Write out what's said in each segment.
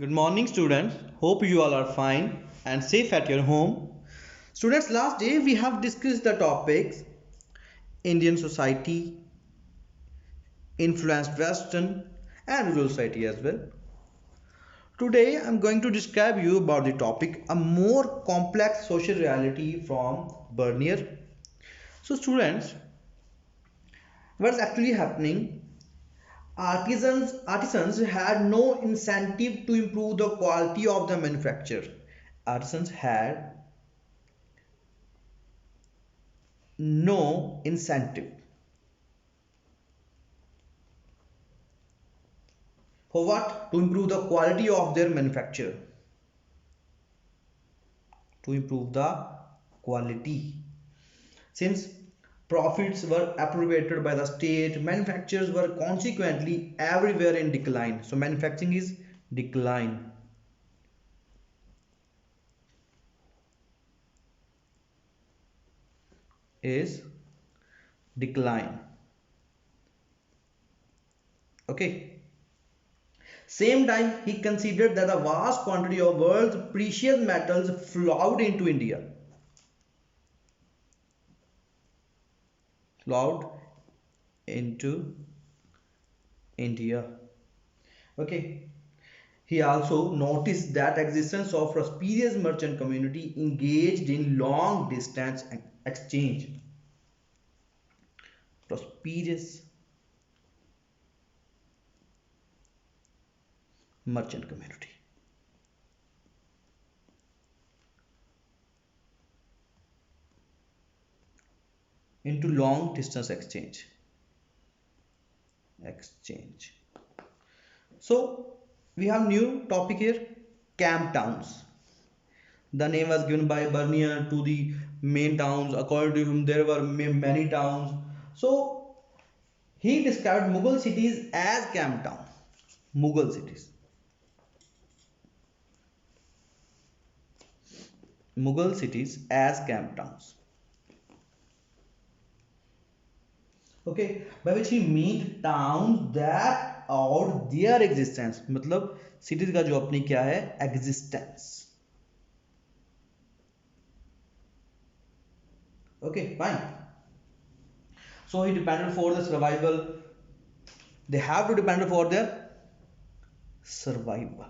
Good morning, students. Hope you all are fine and safe at your home. Students, last day we have discussed the topics Indian society, influenced Western and rural society as well. Today I am going to describe you about the topic a more complex social reality from Bernier. So students, what's actually happening? Artisans had no incentive to improve the quality of the manufacture. Artisans had no incentive for what? To improve the quality of their manufacture. To improve the quality. Since profits were appropriated by the state, manufacturers were consequently everywhere in decline. So manufacturing is decline. Is decline. Okay. Same time, he considered that a vast quantity of world's precious metals flowed into India. Flowed into India. Okay. He also noticed that existence of prosperous merchant community engaged in long distance exchange. Prosperous merchant community. Into long distance exchange. Exchange. So we have new topic here, camp towns. The name was given by Bernier to the main towns. According to him, there were many towns. So he described Mughal cities as camp towns. Mughal cities. Mughal cities as camp towns. Okay, by which he meant towns that out their existence. मतलब cities का जो अपनी क्या है existence. Okay, fine. So he depended for the survival. They have to depend for their survival.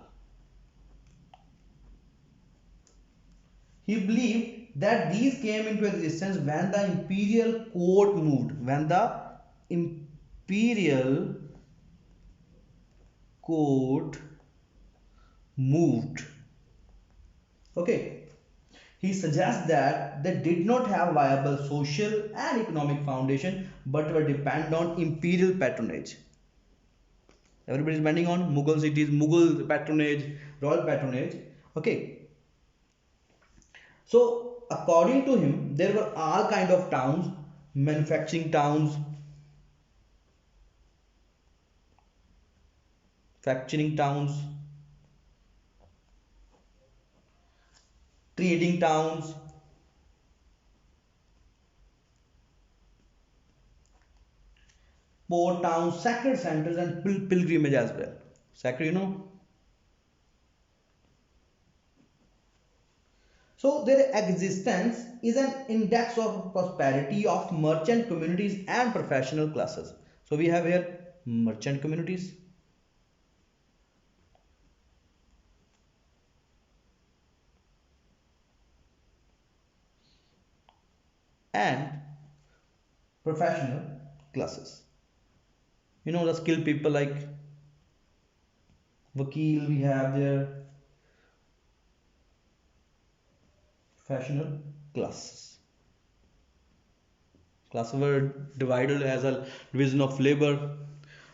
He believed that these came into existence when the imperial court moved. When the imperial court moved. Okay. He suggests that they did not have viable social and economic foundation but were dependent on imperial patronage. Everybody is depending on Mughal cities, Mughal patronage, royal patronage. Okay. So according to him, there were all kind of towns, manufacturing towns, factoring towns, trading towns, port towns, sacred centers, and pilgrimage as well. Sacred, you know. So their existence is an index of prosperity of merchant communities and professional classes. So we have here merchant communities, and professional classes. You know the skilled people like Vakil we have there, professional classes. Classes were divided as a division of labor.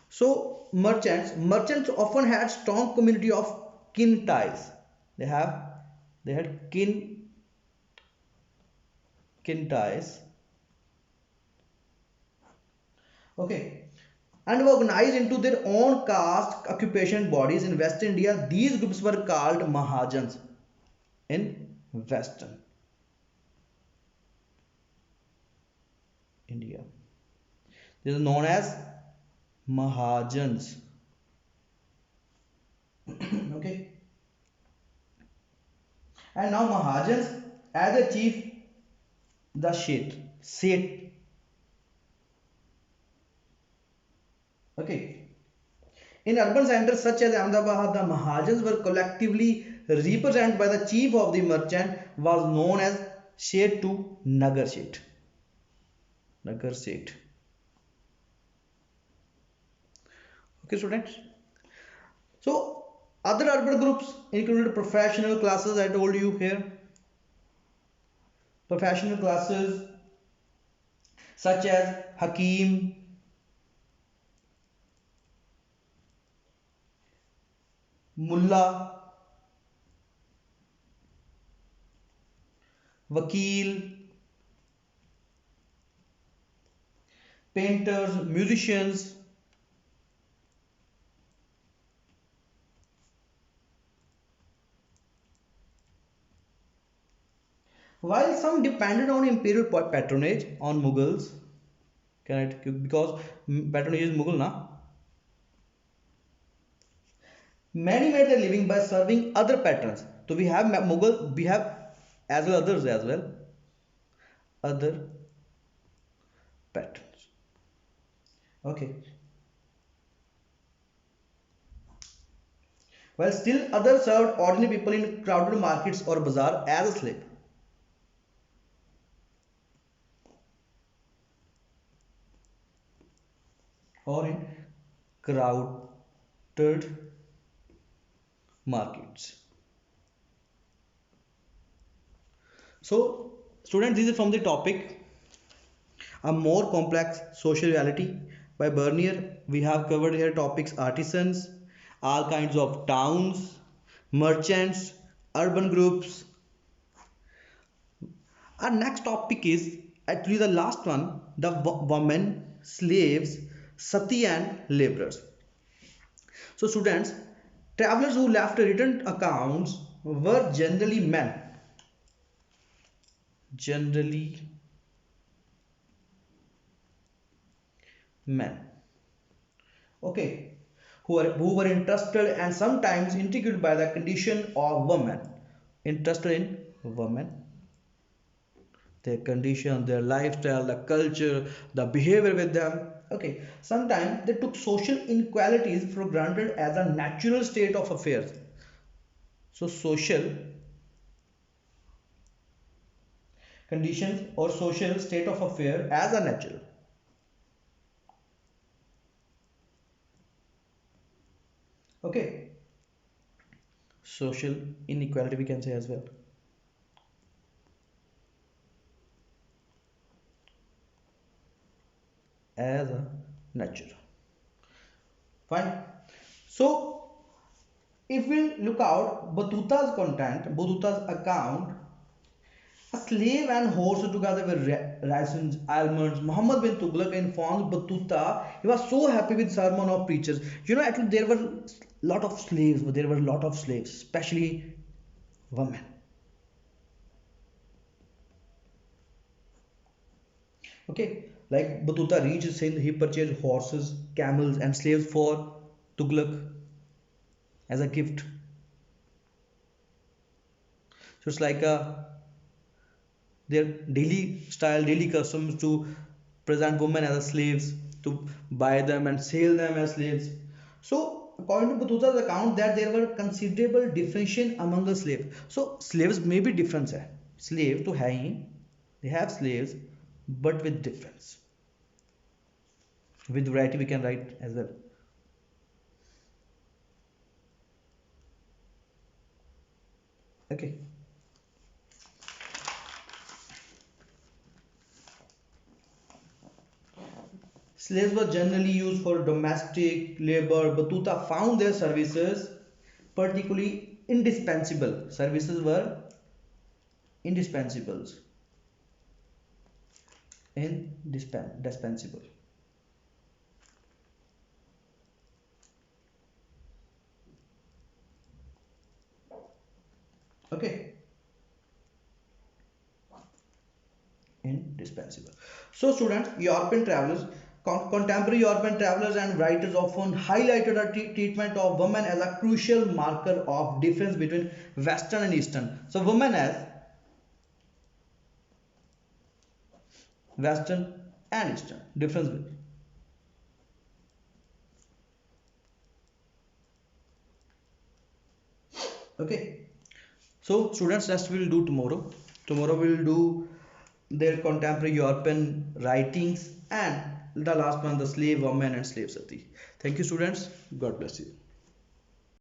So merchants often had strong community of kin ties. They have they had kin ties. Okay, and were organized into their own caste occupation bodies in West India. These groups were called Mahajans in Western India. These are known as Mahajans. Okay. And now Mahajans as a chief, the Seth. Okay. In urban centers such as Ahmedabad, the Mahajans were collectively represented by the chief of the merchant was known as Seth to Nagar Seth. Nagar Seth. Okay, students. So other urban groups included professional classes. I told you here, professional classes such as Hakim, Mullah, Vakil, painters, musicians. While some depended on imperial patronage on Mughals, because patronage is Mughal, na? Many made their living by serving other patrons. So we have Mughal, we have as well others as well, other patrons. Okay. While still others served ordinary people in crowded markets or bazaar as a slave. Or in crowded markets. So, students, this is from the topic a more complex social reality by Bernier. We have covered here topics artisans, all kinds of towns, merchants, urban groups. Our next topic is actually the last one, the women, slaves, sati and laborers. So students, travelers who left written accounts were generally men. Generally men. Okay. Who were interested and sometimes intrigued by the condition of women. Interested in women, their condition, their lifestyle, the culture, the behavior with them. Okay. Sometimes they took social inequalities for granted as a natural state of affairs. So social conditions or social state of affair as a natural. Okay, social inequality we can say as well as a natural. Fine. So if we look out Batuta's content, Batuta's account, a slave and horse together with rations, almonds. Muhammad bin Tughlaq informs Batuta he was so happy with sermon of preachers. You know, actually there were lot of slaves, but there were a lot of slaves, especially women. Okay, like Batuta reached Sindh, he purchased horses, camels, and slaves for Tughlaq as a gift. So it's like their daily style, daily customs to present women as slaves, to buy them and sell them as slaves. So, according to Batuta's account, that there were considerable differentiation among the slaves. So, slaves may be different. Hai. Slave to hai, they have slaves, but with difference. With variety, we can write as well. Okay. Slaves were generally used for domestic labor. Batuta found their services particularly indispensable. Services were indispensables. Indispensable. Okay. Indispensable. So, students, European travelers Contemporary European travelers and writers often highlighted the treatment of women as a crucial marker of difference between Western and Eastern. So women as Western and Eastern difference. Okay. So students, next we will do tomorrow. Tomorrow we will do their contemporary European writings and the last one the slave woman and slave sati. Thank you students. God bless you.